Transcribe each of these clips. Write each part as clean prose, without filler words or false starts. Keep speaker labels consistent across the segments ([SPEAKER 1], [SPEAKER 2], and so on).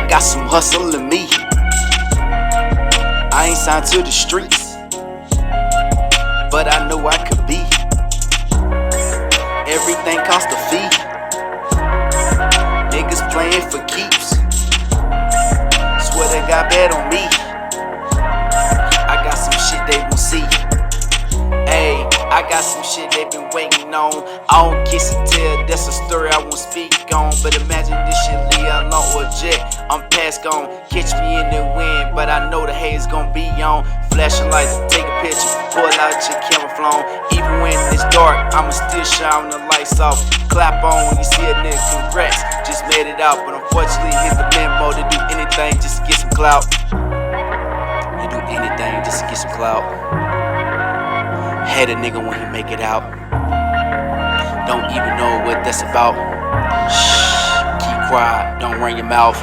[SPEAKER 1] I got some hustle in me. I ain't signed to the streets, but I know I could be. Everything costs a fee. Niggas playing for keeps. Swear they got bad on me. I got some shit they gon' see. Ayy, I got some shit they been waiting on. I don't kiss and tell, that's a story I won't speak on. But imagine this shit Lee alone or jet, I'm past gone. Catch me in the wind, but I know the haze gon' be on. Flashing lights, take a picture, pull out your camera phone. Even when it's dark, I'ma still shine the lights off. Clap on when you see a nigga, congrats, just made it out. But unfortunately, here's the memo to do anything just to get some clout. You do anything just to get some clout. Hate a nigga when he make it out. Don't even know what that's about. Shh, keep quiet, don't run your mouth.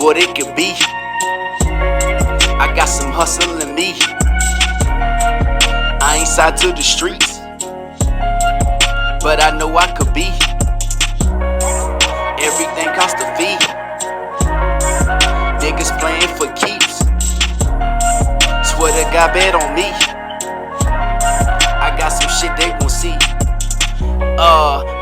[SPEAKER 1] What it could be. I got some hustle in me. I ain't signed to the streets, but I know I could be. Everything costs a fee. Niggas playing for keeps. Swear they got bad on me. I got some shit they gon' see.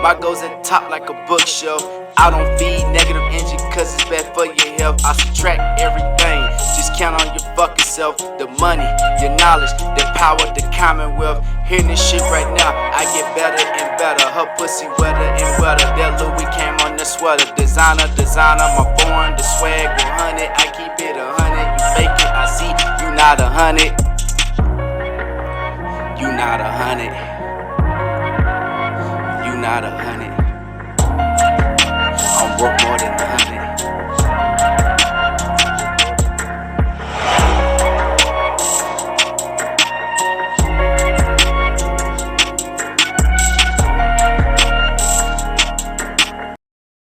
[SPEAKER 1] My goals at the top like a bookshelf. I don't feed negative energy cause it's bad for your health. I subtract everything, just count on your fucking self. The money, your knowledge, the power, the commonwealth. Hearing this shit right now, I get better and better. Her pussy wetter and wetter. That Louis came on the sweater. Designer, my foreign, the swag 100. I keep it 100, you fake it, I see you not 100. You not 100. You not 100.